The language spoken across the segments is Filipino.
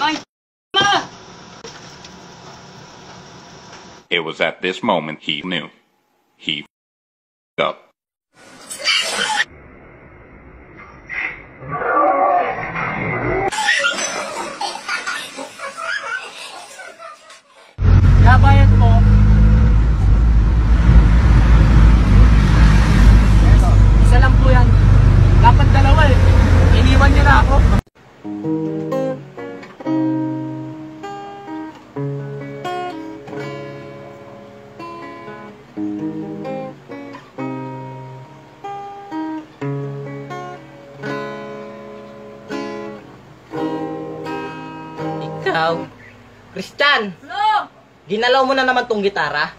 Ay, ma! It was at this moment he knew. He f***ed up. Nabayad po. Eto, isa lang po yan. Dapat dalawa eh. Iniwan niyo na ako. Ikaw? Christian! No! Ginalaw mo na naman tong gitara?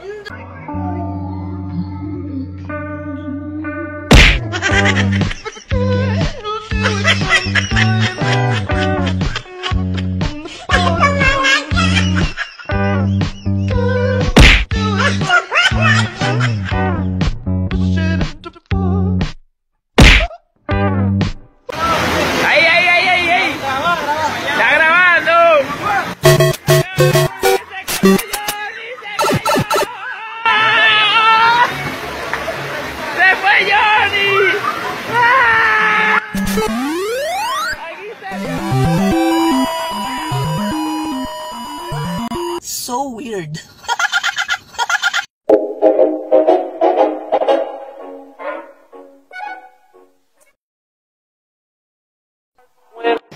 So weird.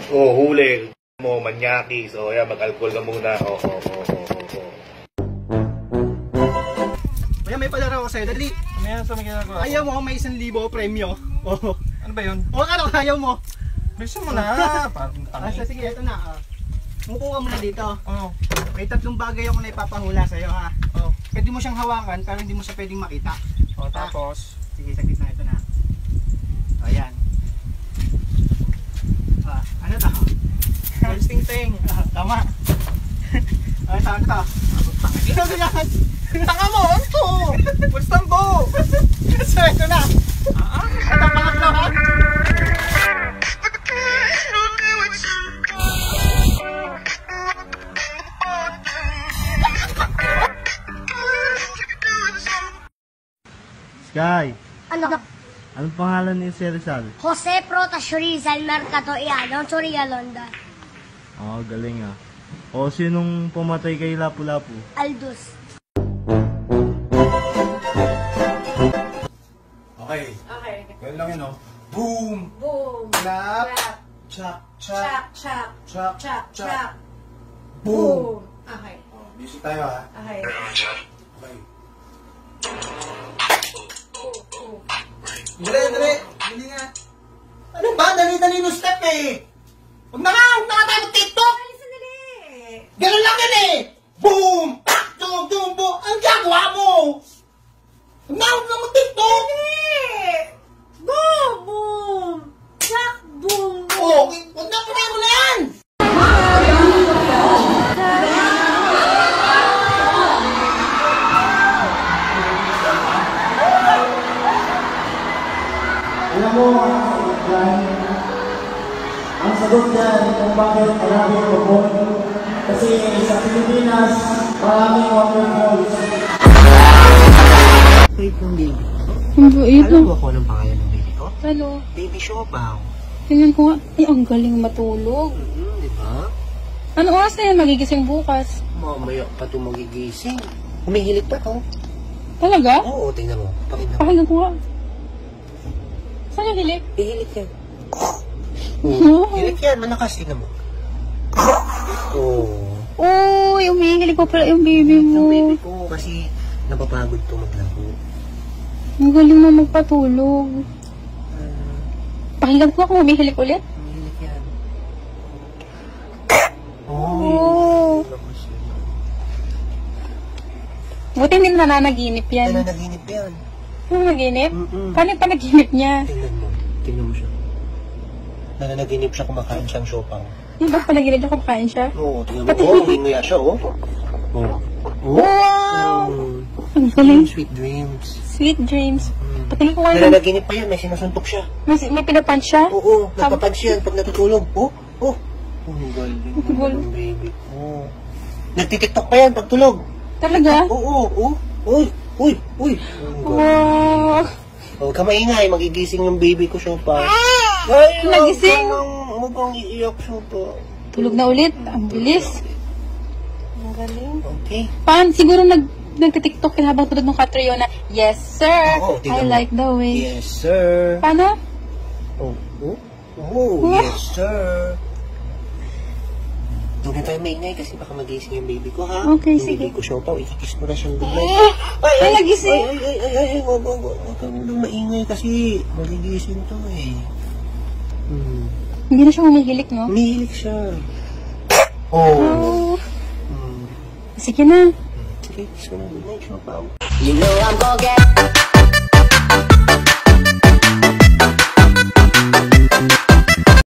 Oh, huli mo, manyaki. So, ayan, mag-alcohol ka muna. Oh. Kaya may palaro ko sa'yo, dali. Ano yan sa magigagawa? Ayaw mo, may 1,000 premyo. Oh. Ano ba yun? O ano, ayaw mo. Bilisan mo na. Parang tangi. Sige, ito na. Mukuha mo na dito. Oo. May 3 bagay ako na ipapahula sa'yo, ha. Oo. Pwede mo siyang hawakan, pero hindi mo siya pwedeng makita. O, tapos? Sige, saglit na, ito na. Ayan. Ano to? First ting. Tama. Saan to? Ito na yan. Tanga mo! Ano to? First tambo! So, ito na. Ito pangatlo, ha? Sky, Ano? anong pangalan ni Sir Rizal? Jose Protasio Rizal Mercado Iano, Soria Londa, Oh, galing ah. O, sinong pumatay kay Lapu-Lapu? Aldus. Okay. Ganun lang yun, oh. Boom! Boom. Clap! Clap. Chak! Chak, chak. Chak! Chak, chak. Boom! Okay. Oh, music tayo, ha? Okay. Okay. Oh. Dali. Dali nga. Ano ba? Dali no step eh. Huwag na tayo mag-tiktok. Ay, sandali. Ganun lang yan eh. Boom! Boom! Ang gagawa mo. Huwag na mag-tiktok. Boom, boom. Chak, boom, boom. Oh, huwag na mo na yan. Alam mo, ang sagot dyan kung bakit maraming lubon. Kasi sa Pilipinas, maraming waterfalls. Wait ng baby. Alam mo ako anong pangalan ng baby ko? Ano? Baby Siopaw. Tingnan ko nga. Ay, ang galing matulog. Diba? Ano oras na yan magigising bukas? Mamaya pa ito magigising. Humihilig pa to. Talaga? Oo, tingnan mo. Pakinggan mo. Pakinggan ko nga. Saan yung hilik? Hihilig yan. Oo. Hilig yan. Malakas. Tingnan mo. Oo. Uy, umihilig pa pala yung baby Yung mo. baby ko kasi napapagod to maglaro. Ang galing mo magpatulog. Pakinggan ko kung umihilig ulit. Humihilig yan. Oo. Buti hindi na nananaginip yan. Nananaginip yan. Nananaginip? Mm-mm. Paano yung panaginip niya? Tingnan mo. Tingnan mo siya. Nananaginip siya kumakain siyang siopaw. Yung ba panaginip niya kumakain siya? Oo, tingnan mo. Oo, hinguya siya, oh. Oo. Wow! Ang galing. Sweet dreams. Sweet dreams. Patingin ko kayo. Nananaginip pa yan, may sinusuntok siya. May pinapunch siya? Oo, nagpapunch yan pag natutulog. Oh. Ang galing Football. ng baby ko. Nagtitiktok pa yan pagtulog. Talaga? Oo. Uy. Ang galing. Wow. Huwag ka maingay, magigising yung baby ko, Shopa. Ay, Nagising? Huwag kang iiyak, Shopa. Tulog na ulit. Ang bilis. Ang galing. Okay. Siguro nagtitiktok ka habang tulog ng Catriona. Yes, sir. Oo, I tingnan mo. like the way. Yes, sir. Paano? Yes, sir. Huwag na tayo maingay kasi baka magising yung baby ko, ha? Okay, yung sige. Baby ko, Shopa, ikikiss mo na siyang bigla. Ay, nagising. Ay, huwag kang maingay kasi magigising to, eh. Hindi na siya humihilik, no? Umihilik siya. Oh. Sige na. Sige, kiss ko na. Good night, Shopa. You know I'm gonna get